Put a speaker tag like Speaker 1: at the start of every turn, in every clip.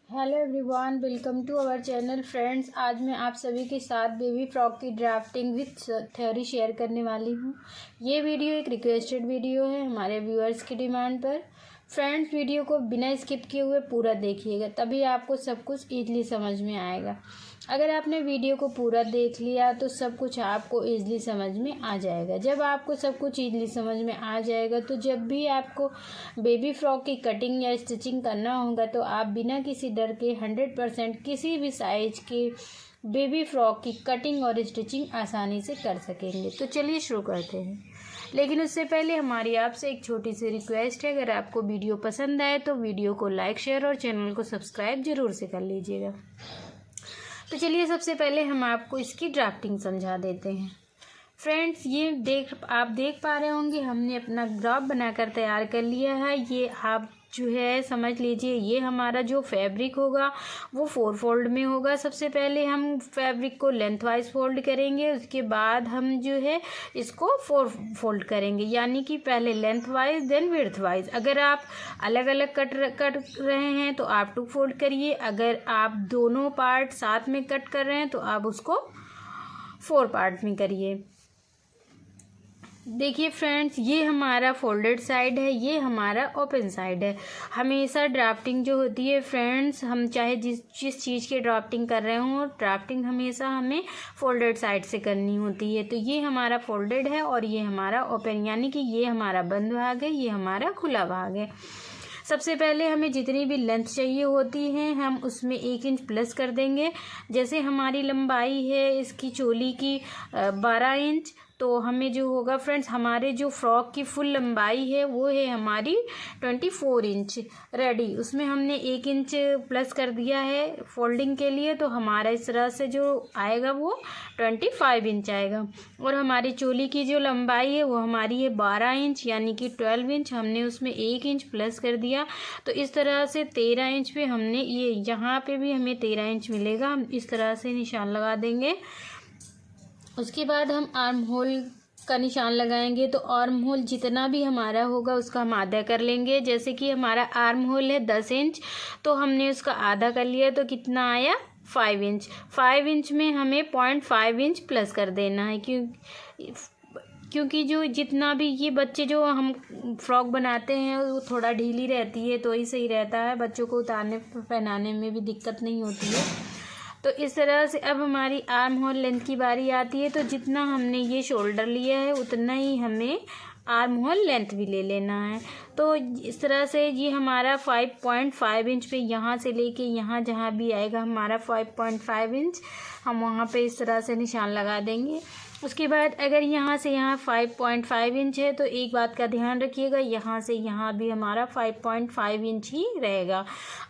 Speaker 1: Hello everyone, welcome to our channel. Friends, आज मैं आप सभी के साथ बेबी फ्रॉक की ड्राफ्टिंग विथ थ्योरी शेयर करने वाली हूँ। ये वीडियो एक रिक्वेस्टेड वीडियो है हमारे व्यूअर्स की डिमांड पर। फ्रेंड्स, वीडियो को बिना स्किप किए हुए पूरा देखिएगा, तभी आपको सब कुछ ईज़िली समझ में आएगा। अगर आपने वीडियो को पूरा देख लिया तो सब कुछ आपको ईज़िली समझ में आ जाएगा। जब आपको सब कुछ ईज़िली समझ में आ जाएगा तो जब भी आपको बेबी फ्रॉक की कटिंग या स्टिचिंग करना होगा तो आप बिना किसी डर के 100% किसी भी साइज के बेबी फ्रॉक की कटिंग और स्टिचिंग आसानी से कर सकेंगे। तो चलिए शुरू करते हैं। लेकिन उससे पहले हमारी आपसे एक छोटी सी रिक्वेस्ट है, अगर आपको वीडियो पसंद आए तो वीडियो को लाइक, शेयर और चैनल को सब्सक्राइब ज़रूर से कर लीजिएगा। तो चलिए सबसे पहले हम आपको इसकी ड्राफ्टिंग समझा देते हैं। फ्रेंड्स, ये आप देख पा रहे होंगे हमने अपना ग्राफ बनाकर तैयार कर लिया है। ये आप जो है समझ लीजिए, ये हमारा जो फैब्रिक होगा वो 4 फोल्ड में होगा। सबसे पहले हम फैब्रिक को लेंथ वाइज फोल्ड करेंगे, उसके बाद हम जो है इसको 4 फोल्ड करेंगे, यानी कि पहले length wise then width wise. अगर आप अलग अलग कट रहे हैं तो आप 2 फोल्ड करिए, अगर आप दोनों पार्ट साथ में कट कर रहे हैं तो आप उसको 4 पार्ट में करिए। देखिए फ्रेंड्स, ये हमारा फोल्डेड साइड है, ये हमारा ओपन साइड है। हमेशा ड्राफ्टिंग जो होती है फ्रेंड्स, हम चाहे जिस चीज़ की ड्राफ्टिंग कर रहे हों, ड्राफ्टिंग हमेशा हमें फोल्डेड साइड से करनी होती है। तो ये हमारा फोल्डेड है और ये हमारा ओपन, यानी कि ये हमारा बंद भाग है, ये हमारा खुला भाग है। सबसे पहले हमें जितनी भी लेंथ चाहिए होती है हम उसमें 1 इंच प्लस कर देंगे। जैसे हमारी लंबाई है इसकी चोली की 12 इंच, तो हमें जो होगा फ्रेंड्स, हमारे जो फ्रॉक की फुल लंबाई है वो है हमारी 24 इंच रेडी। उसमें हमने 1 इंच प्लस कर दिया है फोल्डिंग के लिए, तो हमारा इस तरह से जो आएगा वो 25 इंच आएगा। और हमारी चोली की जो लंबाई है वो हमारी है 12 इंच, यानी कि 12 इंच। हमने उसमें 1 इंच प्लस कर दिया, तो इस तरह से 13 इंच पे हमने ये यहाँ पे भी हमें 13 इंच मिलेगा। हम इस तरह से निशान लगा देंगे। उसके बाद हम आर्म होल का निशान लगाएंगे, तो आर्म होल जितना भी हमारा होगा उसका हम आधा कर लेंगे। जैसे कि हमारा आर्म होल है 10 इंच, तो हमने उसका आधा कर लिया, तो कितना आया 5 इंच। 5 इंच में हमें 0.5 इंच प्लस कर देना है, क्योंकि जो जितना भी ये बच्चे जो हम फ्रॉक बनाते हैं वो थोड़ा ढीली रहती है, तो ही सही रहता है, बच्चों को उतारने पहनाने में भी दिक्कत नहीं होती है। तो इस तरह से अब हमारी आर्म होल लेंथ की बारी आती है, तो जितना हमने ये शोल्डर लिया है उतना ही हमें आर्म होल लेंथ भी ले लेना है। तो इस तरह से ये हमारा 5.5 इंच पे यहाँ से लेके यहाँ जहाँ भी आएगा हमारा 5.5 इंच, हम वहाँ पे इस तरह से निशान लगा देंगे। उसके बाद अगर यहाँ से यहाँ 5.5 इंच है तो एक बात का ध्यान रखिएगा, यहाँ से यहाँ भी हमारा 5.5 इंच ही रहेगा।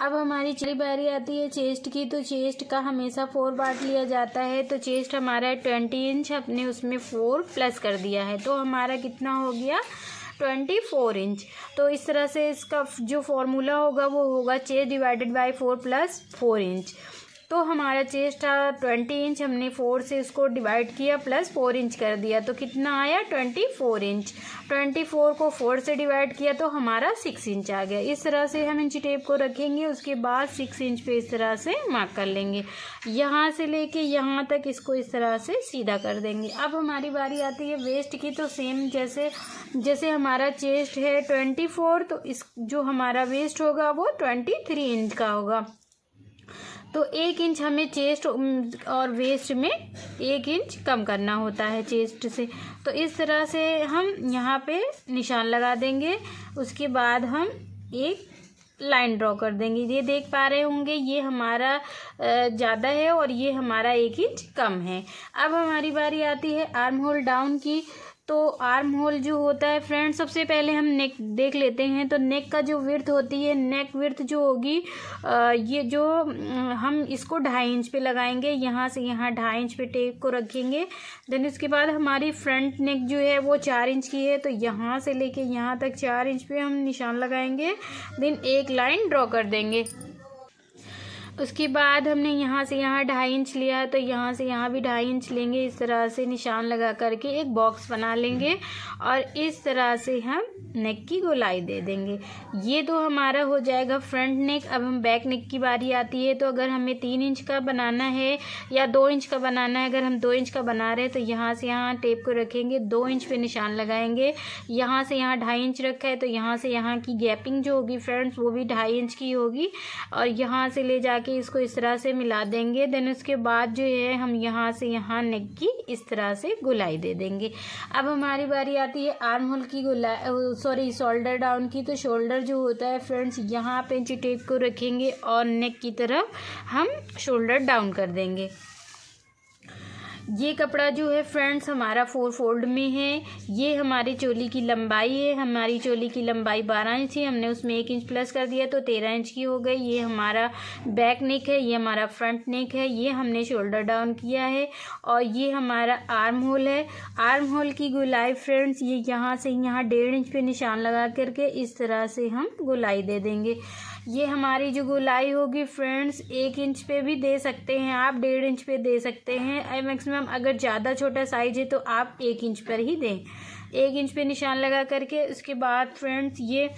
Speaker 1: अब हमारी चली बारी आती है चेस्ट की, तो चेस्ट का हमेशा 4 पार्ट लिया जाता है। तो चेस्ट हमारा 20 इंच, हमने उसमें 4 प्लस कर दिया है, तो हमारा कितना हो गया 24 इंच। तो इस तरह से इसका जो फॉर्मूला होगा वो होगा chest divided by 4 plus 4 inch. तो हमारा चेस्ट था 20 इंच, हमने 4 से उसको डिवाइड किया प्लस 4 इंच कर दिया, तो कितना आया 24 इंच। 24 को 4 से डिवाइड किया तो हमारा 6 इंच आ गया। इस तरह से हम इंची टेप को रखेंगे, उसके बाद 6 इंच पे इस तरह से मार्क कर लेंगे। यहाँ से लेके यहाँ तक इसको इस तरह से सीधा कर देंगे। अब हमारी बारी आती है वेस्ट की, तो सेम जैसे हमारा चेस्ट है 24, तो इस जो हमारा वेस्ट होगा वो 23 इंच का होगा। तो 1 इंच हमें चेस्ट और वेस्ट में 1 इंच कम करना होता है चेस्ट से। तो इस तरह से हम यहाँ पे निशान लगा देंगे। उसके बाद हम एक लाइन ड्रॉ कर देंगे। ये देख पा रहे होंगे ये हमारा ज़्यादा है और ये हमारा 1 इंच कम है। अब हमारी बारी आती है आर्म होल डाउन की। तो आर्म होल जो होता है फ्रेंड्स, सबसे पहले हम नेक देख लेते हैं। तो नेक का जो विड्थ होती है, नेक विड्थ जो होगी ये जो हम इसको 2.5 इंच पे लगाएंगे। यहाँ से यहाँ 2.5 इंच पे टेप को रखेंगे। देन उसके बाद हमारी फ्रंट नेक जो है वो 4 इंच की है, तो यहाँ से लेके यहाँ तक 4 इंच पे हम निशान लगाएंगे। देन एक लाइन ड्रॉ कर देंगे। उसके बाद हमने यहाँ से यहाँ 2.5 इंच लिया है, तो यहाँ से यहाँ भी 2.5 इंच लेंगे। इस तरह से निशान लगा करके एक बॉक्स बना लेंगे और इस तरह से हम नेक की गोलाई दे देंगे। ये तो हमारा हो जाएगा फ्रंट नेक। अब हम बैक नेक की बारी आती है। तो अगर हमें 3 इंच का बनाना है या 2 इंच का बनाना है, अगर हम 2 इंच का बना रहे हैं तो यहाँ से यहाँ टेप को रखेंगे, 2 इंच पे निशान लगाएंगे। यहाँ से यहाँ 2.5 इंच रखा है, तो यहाँ से यहाँ की गैपिंग जो होगी फ्रेंड्स वो भी 2.5 इंच की होगी और यहाँ से ले जाके इसको इस तरह से मिला देंगे। देन उसके बाद जो है हम यहाँ से यहाँ नेक की इस तरह से गोलाई दे देंगे। अब हमारी बारी आती है आर्म होल की गोलाई, शोल्डर डाउन की। तो शोल्डर जो होता है फ्रेंड्स यहाँ पे इंची टेप को रखेंगे और नेक की तरफ हम शोल्डर डाउन कर देंगे। ये कपड़ा जो है फ्रेंड्स हमारा 4 फोल्ड में है। ये हमारी चोली की लंबाई है। हमारी चोली की लंबाई 12 इंच है, हमने उसमें 1 इंच प्लस कर दिया तो 13 इंच की हो गई। ये हमारा बैक नेक है, ये हमारा फ्रंट नेक है, ये हमने शोल्डर डाउन किया है और ये हमारा आर्म होल है। आर्म होल की गोलाई फ्रेंड्स ये यहाँ से यहाँ 1.5 इंच पे निशान लगा करके इस तरह से हम गोलाई दे देंगे। ये हमारी जो गोलाई होगी फ्रेंड्स 1 इंच पे भी दे सकते हैं आप, 1.5 इंच पे दे सकते हैं। मैक्सिमम अगर ज़्यादा छोटा साइज है तो आप 1 इंच पर ही दें। 1 इंच पे निशान लगा करके उसके बाद फ्रेंड्स ये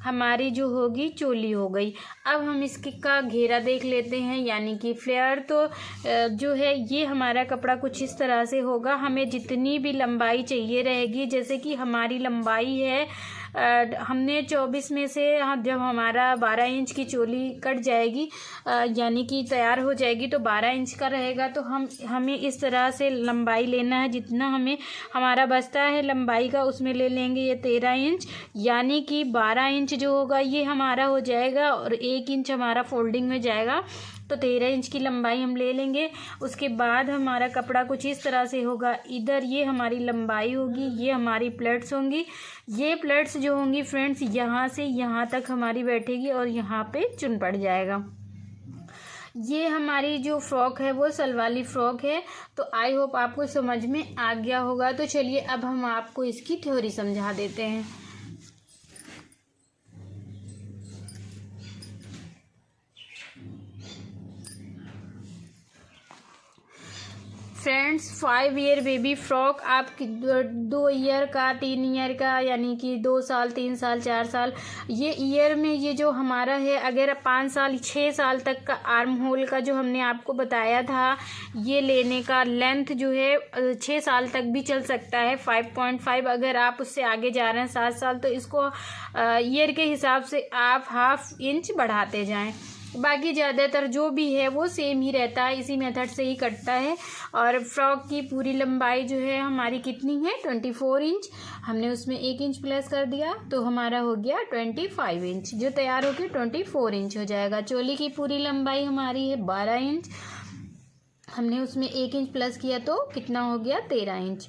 Speaker 1: हमारी जो होगी चोली हो गई। अब हम इसके का घेरा देख लेते हैं, यानी कि फ्लेयर। तो जो है ये हमारा कपड़ा कुछ इस तरह से होगा। हमें जितनी भी लंबाई चाहिए रहेगी, जैसे कि हमारी लंबाई है हमने 24 में से जब हमारा 12 इंच की चोली कट जाएगी यानी कि तैयार हो जाएगी तो 12 इंच का रहेगा। तो हमें इस तरह से लंबाई लेना है, जितना हमारा बचता है लंबाई का उसमें ले लेंगे ये 13 इंच, यानी कि 12 इंच जो होगा ये हमारा हो जाएगा और 1 इंच हमारा फोल्डिंग में जाएगा। तो 13 इंच की लंबाई हम ले लेंगे। उसके बाद हमारा कपड़ा कुछ इस तरह से होगा। इधर ये हमारी लंबाई होगी, ये हमारी प्लेट्स होंगी। ये प्लेट्स जो होंगी फ्रेंड्स यहाँ से यहाँ तक हमारी बैठेगी और यहाँ पे चुन पड़ जाएगा। ये हमारी जो फ्रॉक है वो सलवाली फ्रॉक है। तो आई होप आपको समझ में आ गया होगा। तो चलिए अब हम आपको इसकी थ्योरी समझा देते हैं। फ्रेंड्स 5 ईयर बेबी फ्रॉक आप 2 ईयर का 3 ईयर का यानी कि 2 साल 3 साल 4 साल ये ईयर में ये जो हमारा है, अगर 5 साल 6 साल तक का आर्म होल का जो हमने आपको बताया था ये लेने का लेंथ जो है 6 साल तक भी चल सकता है 5.5। अगर आप उससे आगे जा रहे हैं 7 साल तो इसको ईयर के हिसाब से आप ½ इंच बढ़ाते जाएं। बाकी ज़्यादातर जो भी है वो सेम ही रहता है, इसी मेथड से ही कटता है। और फ्रॉक की पूरी लंबाई जो है हमारी कितनी है 24 इंच, हमने उसमें 1 इंच प्लस कर दिया तो हमारा हो गया 25 इंच, जो तैयार होकर 24 इंच हो जाएगा। चोली की पूरी लंबाई हमारी है 12 इंच, हमने उसमें 1 इंच प्लस किया तो कितना हो गया 13 इंच।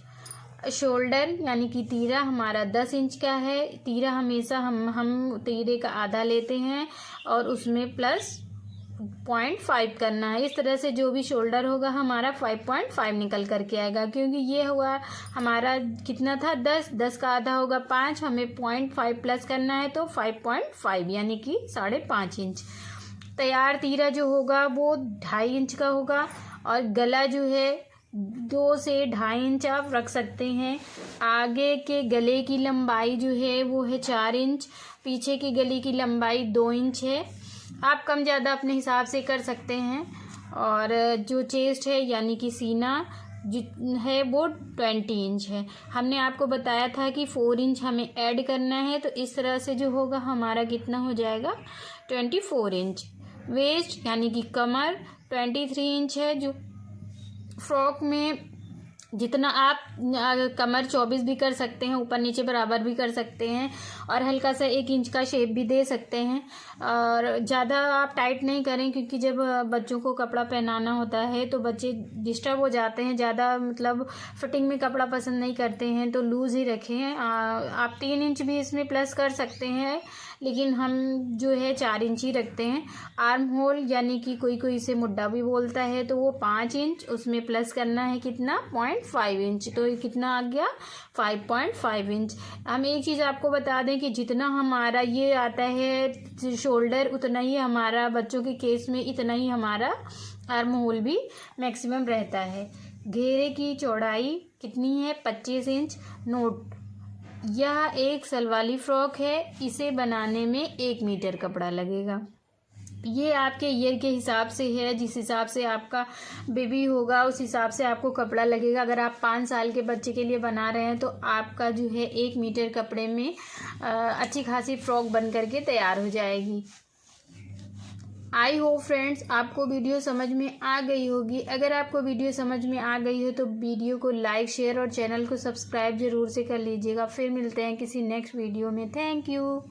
Speaker 1: शोल्डर यानी कि तीरा हमारा 10 इंच का है। तीरा हमेशा हम तीरे का आधा लेते हैं और उसमें प्लस 0.5 करना है। इस तरह से जो भी शोल्डर होगा हमारा 5.5 निकल करके आएगा, क्योंकि ये हुआ हमारा कितना था 10 का आधा होगा 5, हमें 0.5 प्लस करना है तो 5.5 यानी कि 5.5 इंच। तैयार तीरा जो होगा वो 2.5 इंच का होगा और गला जो है 2 से 2.5 इंच आप रख सकते हैं। आगे के गले की लंबाई जो है वो है 4 इंच, पीछे की गले की लंबाई 2 इंच है। आप कम ज़्यादा अपने हिसाब से कर सकते हैं। और जो चेस्ट है यानी कि सीना जो है वो 20 इंच है। हमने आपको बताया था कि 4 इंच हमें ऐड करना है, तो इस तरह से जो होगा हमारा कितना हो जाएगा 24 इंच। वेस्ट यानी कि कमर 23 इंच है। जो फ्रॉक में जितना आप कमर 24 भी कर सकते हैं, ऊपर नीचे बराबर भी कर सकते हैं और हल्का सा 1 इंच का शेप भी दे सकते हैं। और ज़्यादा आप टाइट नहीं करें, क्योंकि जब बच्चों को कपड़ा पहनाना होता है तो बच्चे डिस्टर्ब हो जाते हैं, ज़्यादा मतलब फिटिंग में कपड़ा पसंद नहीं करते हैं, तो लूज़ ही रखें। आप 3 इंच भी इसमें प्लस कर सकते हैं, लेकिन हम जो है 4 इंच ही रखते हैं। आर्म होल यानी कि कोई इसे मुड्ढा भी बोलता है, तो वो 5 इंच, उसमें प्लस करना है कितना 0.5 इंच, तो ये कितना आ गया 5.5 इंच। हम एक चीज़ आपको बता दें कि जितना हमारा ये आता है शोल्डर, उतना ही हमारा बच्चों के केस में इतना ही हमारा आर्म होल भी मैक्सिमम रहता है। घेरे की चौड़ाई कितनी है 25 इंच। नोट, यह एक सलवारी फ्रॉक है, इसे बनाने में 1 मीटर कपड़ा लगेगा। ये आपके ईयर के हिसाब से है, जिस हिसाब से आपका बेबी होगा उस हिसाब से आपको कपड़ा लगेगा। अगर आप 5 साल के बच्चे के लिए बना रहे हैं तो आपका जो है 1 मीटर कपड़े में अच्छी खासी फ्रॉक बन करके तैयार हो जाएगी। आई होप फ्रेंड्स आपको वीडियो समझ में आ गई होगी। अगर आपको वीडियो समझ में आ गई हो तो वीडियो को लाइक, शेयर और चैनल को सब्सक्राइब जरूर से कर लीजिएगा। फिर मिलते हैं किसी नेक्स्ट वीडियो में। Thank you.